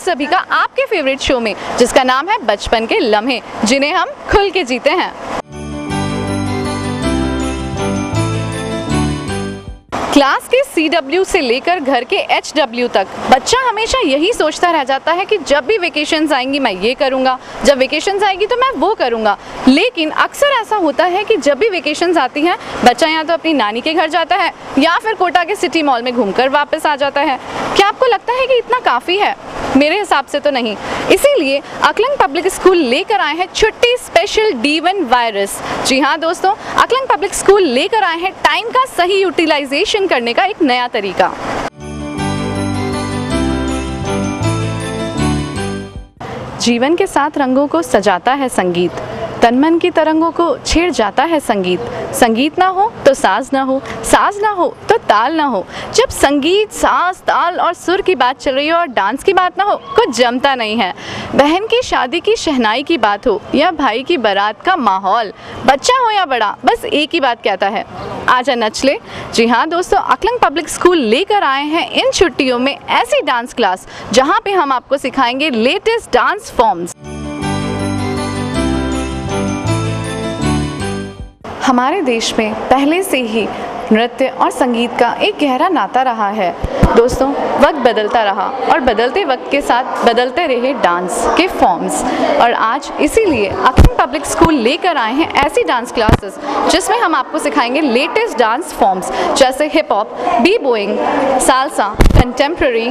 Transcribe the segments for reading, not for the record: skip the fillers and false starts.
सभी का आपके फेवरेट शो में, जिसका नाम है बचपन के लम्हे, जिन्हें हम खुल के जीते हैं। क्लास के CW से लेकर घर के HW तक बच्चा हमेशा यही सोचता रह जाता है कि जब भी वेकेशंस आएंगी मैं ये करूँगा, जब वेकेशंस आएगी तो मैं वो करूँगा। लेकिन अक्सर ऐसा होता है कि जब भी वेकेशंस आती हैं बच्चा या तो अपनी नानी के घर जाता है या फिर कोटा के सिटी मॉल में घूमकर वापस आ जाता है। क्या आपको लगता है कि इतना काफ़ी है? मेरे हिसाब से तो नहीं। इसीलिए अकलंग पब्लिक स्कूल लेकर आए हैं छुट्टी स्पेशल D1 वायरस। जी हाँ दोस्तों, अकलंग पब्लिक स्कूल लेकर आए हैं टाइम का सही यूटिलाइजेशन करने का एक नया तरीका। जीवन के 7 रंगों को सजाता है संगीत, तन मन की तरंगों को छेड़ जाता है संगीत। संगीत ना हो तो साज ना हो, साज ना हो तो ताल ना हो। जब संगीत, साज, ताल और सुर की बात चल रही हो और डांस की बात ना हो, कुछ जमता नहीं है। बहन की शादी की शहनाई की बात हो या भाई की बारात का माहौल, बच्चा हो या बड़ा, बस एक ही बात कहता है, आजा नच ले। जी हाँ दोस्तों, अकलंग पब्लिक स्कूल लेकर आए हैं इन छुट्टियों में ऐसी डांस क्लास जहाँ पे हम आपको सिखाएंगे लेटेस्ट डांस फॉर्म्स। हमारे देश में पहले से ही नृत्य और संगीत का एक गहरा नाता रहा है। दोस्तों, वक्त बदलता रहा और बदलते वक्त के साथ बदलते रहे डांस के फॉर्म्स, और आज इसीलिए अकलंग पब्लिक स्कूल लेकर आए हैं ऐसी डांस क्लासेस जिसमें हम आपको सिखाएंगे लेटेस्ट डांस फॉर्म्स जैसे hip hop, B boying, salsa, contemporary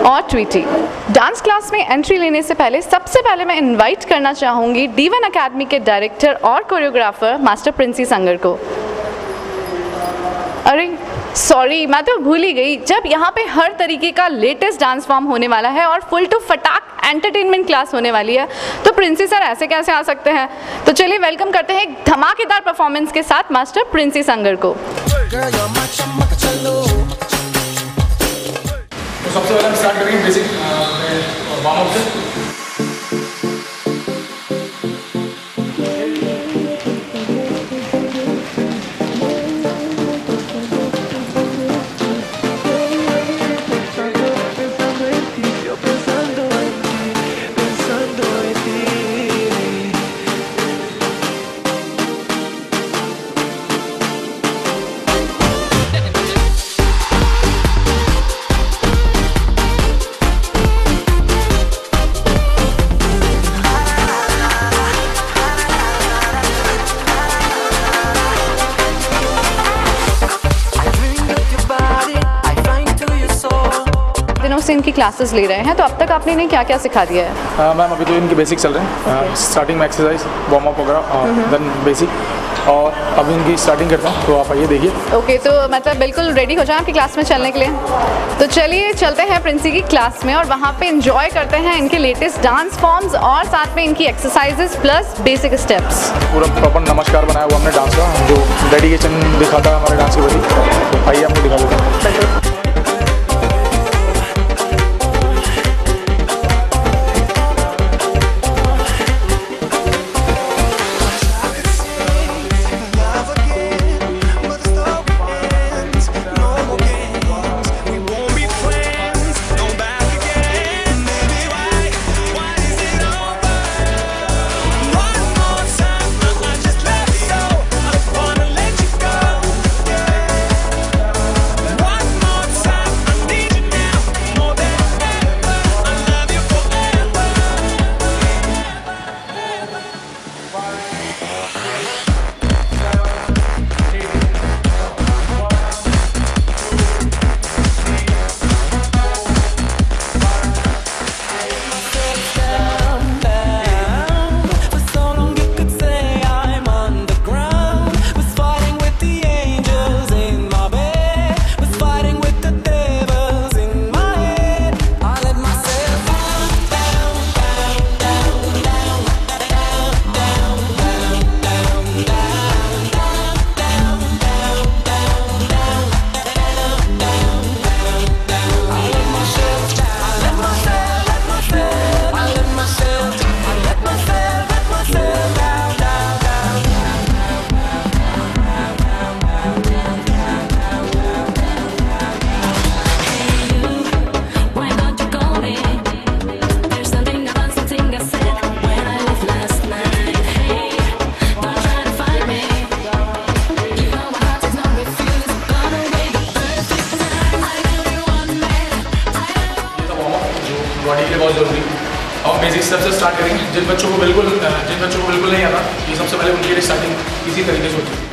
और ट्वीटी। डांस क्लास में एंट्री लेने से पहले सबसे पहले मैं इन्वाइट करना चाहूँगी D1 अकेडमी के डायरेक्टर और कोरियोग्राफर मास्टर प्रिंसी संगर को। अरे सॉरी, मैं तो भूल ही गई, जब यहाँ पे हर तरीके का लेटेस्ट डांस फॉर्म होने वाला है और फुल टू फटाक एंटरटेनमेंट क्लास होने वाली है, तो प्रिंसी सर ऐसे कैसे आ सकते हैं? तो चलिए वेलकम करते हैं एक धमाकेदार परफॉर्मेंस के साथ मास्टर प्रिंसी संगर को। तो सबसे पहले हम स्टार्ट करेंगे बेसिक वार्म अप से। से इनकी क्लासेस ले रहे हैं, तो अब तक आपने इन्हें क्या क्या सिखा दिया है? मैम अभी तो इनके बेसिक चल रहे हैं, स्टार्टिंग में एक्सरसाइज, वार्म अप वगैरह, देन बेसिक, और अभी इनकी स्टार्टिंग करते हैं, तो आप आइए देखिए। ओके, तो मतलब बिल्कुल रेडी हो जाए आपकी क्लास में चलने के लिए। तो चलिए चलते हैं प्रिंसी की क्लास में और वहाँ पे एंजॉय करते हैं इनके लेटेस्ट डांस फॉर्म्स और साथ में इनकी एक्सरसाइजेस प्लस बेसिक स्टेप्स। पूरा प्रॉपर नमस्कार बनाया हुआ हमने डांस का, जो डेडिकेशन दिखाता है हमारे डांस के प्रति। आइए आपको दिखा देते हैं। बेसिक स्टेप से स्टार्ट करेंगे। जिन बच्चों को बिल्कुल नहीं आता, ये सबसे पहले उनके लिए स्टार्टिंग इसी तरीके से होती है।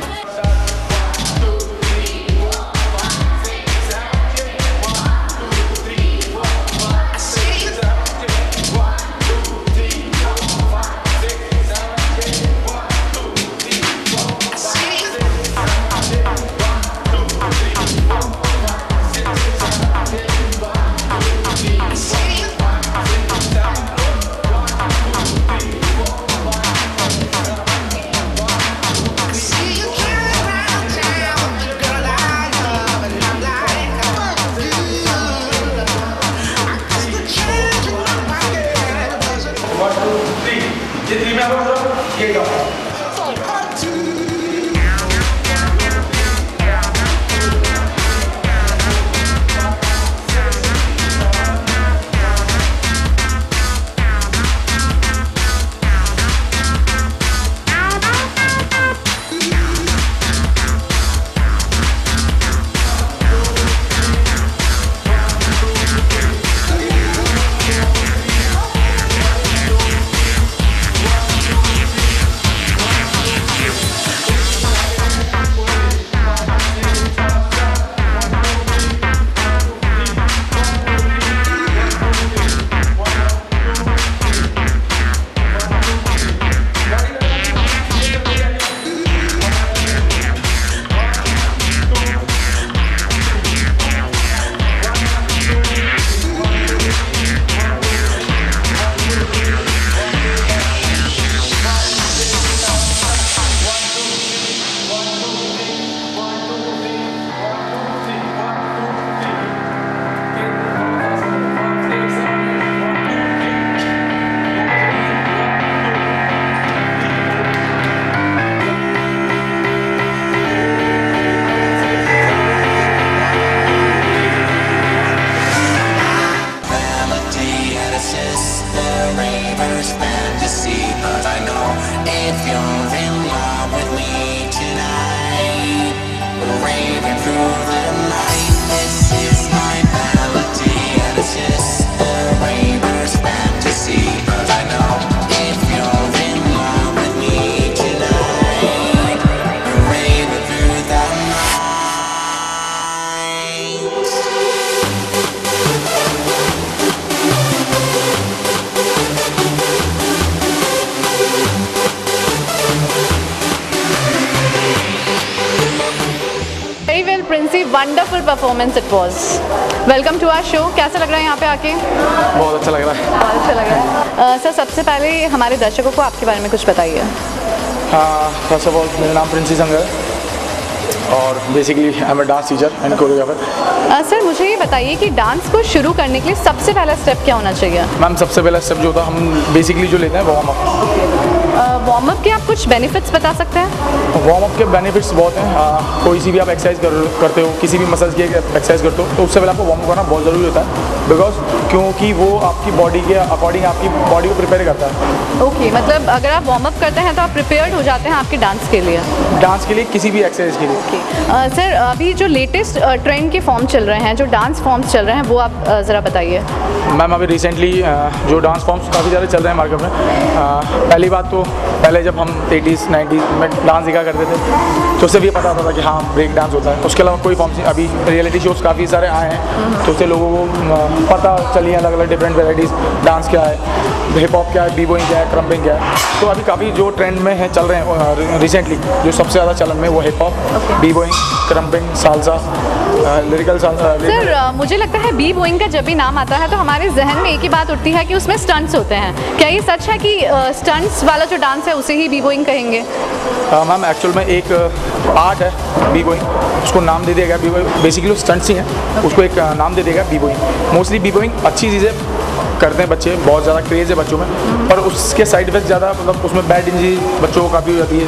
ये 3 में आप लोग ये गाओ। Wonderful performance it was. Welcome to our show. कैसा लग रहा है यहाँ पे आके? बहुत अच्छा लग रहा है। बहुत अच्छा लग रहा है। सर सबसे पहले हमारे दर्शकों को आपके बारे में कुछ बताइए। फर्स्ट ऑफ ऑल मेरा नाम प्रिंसी संगर है और basically I am a dance teacher and choreographer. Sir मुझे ये बताइए कि डांस को शुरू करने के लिए सबसे पहला स्टेप क्या होना चाहिए? मैम सबसे पहला स्टेप जो होता है हम बेसिकली जो लेते हैं वार्म अप। वार्म अप के आप कुछ बेनिफिट्स बता सकते हैं? वार्म अप के बेनिफिट्स बहुत हैं। कोई सी भी आप एक्सरसाइज करते हो, किसी भी मसल्स की एक्सरसाइज करते हो तो उससे पहले आपको वार्म अप करना बहुत ज़रूरी होता है क्योंकि वो आपकी बॉडी के अकॉर्डिंग आपकी बॉडी को प्रिपेयर करता है। ओके, मतलब अगर आप वार्म अप करते हैं तो आप प्रिपेयर्ड हो जाते हैं आपके डांस के लिए? डांस के लिए, किसी भी एक्सरसाइज के लिए। ओके सर, अभी जो लेटेस्ट ट्रेंड के फॉर्म चल रहे हैं, जो डांस फॉर्म्स चल रहे हैं वो आप ज़रा बताइए। मैम अभी रिसेंटली जो डांस फॉर्म्स काफ़ी ज़्यादा चल रहे हैं मार्केट में। पहली बात तो पहले जब हम 80s 90s में डांस सीखा करते थे तो उससे भी पता होता था कि हाँ ब्रेक डांस होता है। उसके अलावा कोई फॉर्म्स नहीं। अभी रियलिटी शोज़ काफ़ी सारे आए हैं तो उससे लोगों को पता चली है अलग अलग डिफरेंट वेराइटीज़। डांस क्या है, हिप हॉप क्या है, बी बॉइंग क्या है, क्रम्पिंग क्या है। तो अभी काफ़ी जो ट्रेंड में है चल रहे हैं रिसेंटली, जो सबसे ज़्यादा चलन में वो hip hop, B boying, krumping, salsa, lyrical salsa. Sir मुझे लगता है बी बॉइंग का जब भी नाम आता है तो हमारे जहन में एक ही बात उठती है कि उसमें स्टंट्स होते हैं। क्या ये सच है कि स्टंट्स वाला जो डांस है उसे ही बी बॉइंग कहेंगे? मैम एक्चुअल में एक आर्ट है बी बॉइंग, उसको नाम दे दिया गया बी बॉइंग। बेसिकली स्टंट्स ही हैं, उसको एक नाम दे दिया गया B boying. Mostly B boying अच्छी चीज़ें करते हैं बच्चे, बहुत ज़्यादा क्रेज़ है बच्चों में, पर उसके साइड इफेक्ट ज़्यादा, मतलब उसमें बैड इंजरी बच्चों को काफ़ी हो जाती है,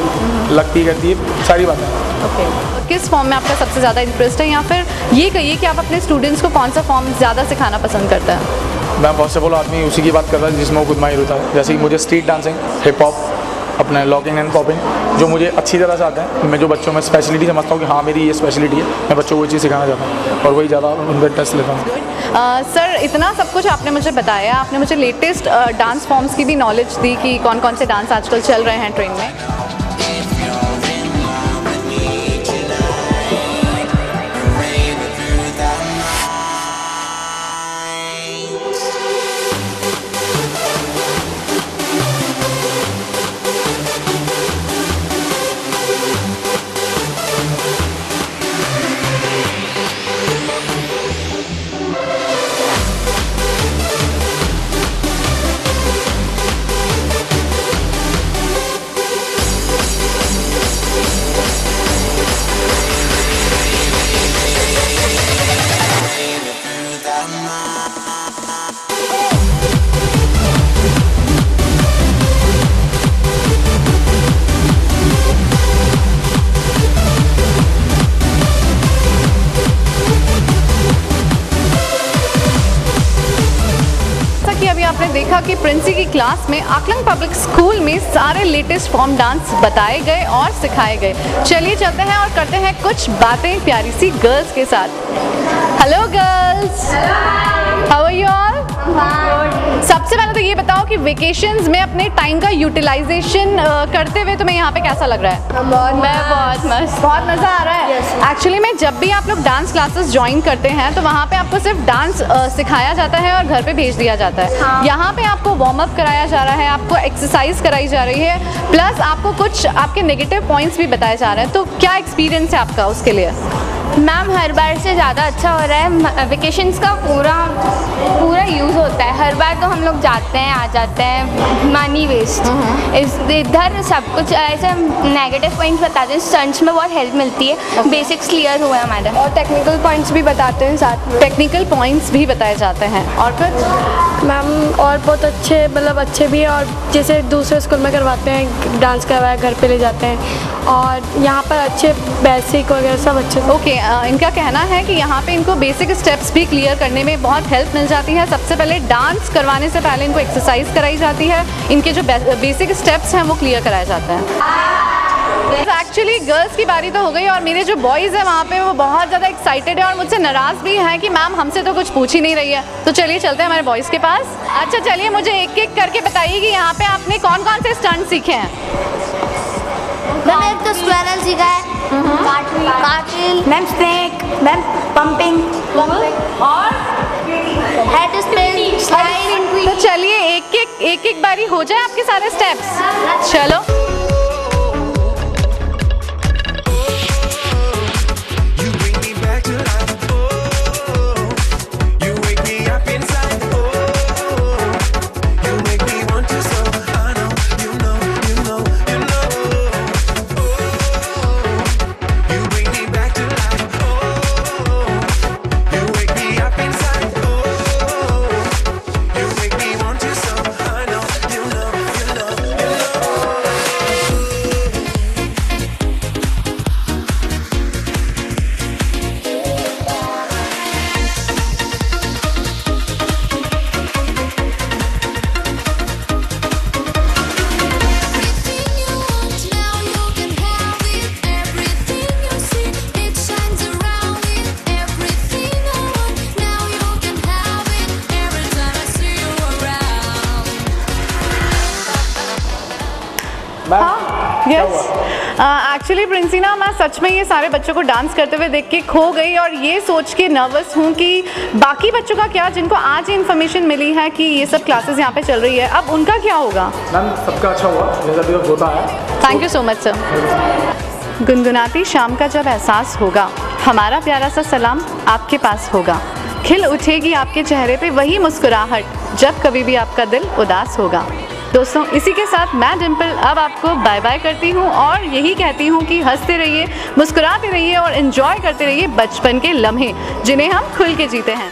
लगती करती है, सारी बातें। ओके, किस फॉर्म में आपका सबसे ज़्यादा इंटरेस्ट है, या फिर ये कहिए कि आप अपने स्टूडेंट्स को कौन सा फॉर्म ज़्यादा सिखाना पसंद करते हैं? मैं फर्स्ट ऑफ ऑल आदमी उसी की बात कर रहा है जिसमें वो खुद माहिर होता है। जैसे कि मुझे स्ट्रीट डांसिंग, हिप हॉप अपने लॉकिंग एंड पॉपिंग, जो मुझे अच्छी तरह से आता है। मैं जो बच्चों में स्पेशलिटी समझता हूँ कि हाँ मेरी ये स्पेशलिटी है, मैं बच्चों को ये चीज़ सिखाना चाहता हूँ और वही ज़्यादा उन पर टेस्ट लेता हूँ। सर इतना सब कुछ आपने मुझे बताया, आपने मुझे लेटेस्ट डांस फॉर्म्स की भी नॉलेज दी कि कौन कौन से डांस आजकल चल रहे हैं ट्रेन में। अभी आपने देखा कि प्रिंसी की क्लास में आकलंग पब्लिक स्कूल में सारे लेटेस्ट फॉर्म डांस बताए गए और सिखाए गए। चलिए चलते हैं और करते हैं कुछ बातें प्यारी सी गर्ल्स के साथ। Hello girls, how are you all? सबसे पहले तो ये बताओ कि वेकेशंस में अपने टाइम का यूटिलाइजेशन करते हुए तुम्हें यहाँ पे कैसा लग रहा है? बहुत मज़ा आ रहा है। एक्चुअली में जब भी आप लोग डांस क्लासेस ज्वाइन करते हैं तो वहाँ पे आपको सिर्फ डांस सिखाया जाता है और घर पे भेज दिया जाता है। हाँ। यहाँ पे आपको वार्म अप कराया जा रहा है, आपको एक्सरसाइज कराई जा रही है, प्लस आपको कुछ आपके नेगेटिव पॉइंट्स भी बताए जा रहे हैं। तो क्या एक्सपीरियंस है आपका उसके लिए? मैम हर बार से ज़्यादा अच्छा हो रहा है। वेकेशंस का पूरा यूज़ होता है। हर बार तो हम लोग जाते हैं आ जाते हैं, मनी वेस्ट। इधर सब कुछ ऐसे नेगेटिव पॉइंट्स बताते हैं, स्टंट्स में बहुत हेल्प मिलती है। बेसिक्स क्लियर हुआ है हमारा और टेक्निकल पॉइंट्स भी बताते हैं साथ में। टेक्निकल पॉइंट्स भी बताए जाते हैं। और कुछ मैम और बहुत अच्छे, मतलब अच्छे भी है, और जैसे दूसरे स्कूल में करवाते हैं डांस करवाया घर पे ले जाते हैं, और यहाँ पर अच्छे बेसिक वगैरह सब अच्छे। ओके, इनका कहना है कि यहाँ पे इनको बेसिक स्टेप्स भी क्लियर करने में बहुत हेल्प मिल जाती है। सबसे पहले डांस करवाने से पहले इनको एक्सरसाइज कराई जाती है, इनके जो बेसिक स्टेप्स हैं वो क्लियर कराए जाते हैं। एक्चुअली गर्ल्स की बारी तो हो गई और मेरे जो बॉयज़ हैं वहाँ पे वो बहुत ज़्यादा एक्साइटेड है और मुझसे नाराज़ भी हैं कि मैम हमसे तो कुछ पूछ ही नहीं रही है। तो चलिए चलते हैं हमारे बॉयज़ के पास। अच्छा चलिए मुझे एक एक करके बताइए कि यहाँ पे आपने कौन कौन से स्टंट सीखे हैं? मैम एक तो स्क्वायरल सीखा है, कार्टिल, मैम स्नेक, मैम पंपिंग और हेड स्पिन, स्लाइड। तो चलिए एक एक बारी हो जाए आपके सारे स्टेप्स। चलो एक्चुअली प्रिंसी ना, मैं सच में ये सारे बच्चों को डांस करते हुए देख के खो गई और ये सोच के नर्वस हूँ कि बाकी बच्चों का क्या, जिनको आज ही इन्फॉर्मेशन मिली है कि ये सब क्लासेस यहाँ पे चल रही है, अब उनका क्या होगा? मैम सबका अच्छा हुआ जैसा भी होता है। Thank you so much sir. गुनगुनाती शाम का जब एहसास होगा, हमारा प्यारा सा सलाम आपके पास होगा। खिल उठेगी आपके चेहरे पे वही मुस्कुराहट जब कभी भी आपका दिल उदास होगा। दोस्तों इसी के साथ मैं डिम्पल अब आपको बाय बाय करती हूँ और यही कहती हूँ कि हंसते रहिए, मुस्कुराते रहिए और एंजॉय करते रहिए बचपन के लम्हे जिन्हें हम खुल के जीते हैं।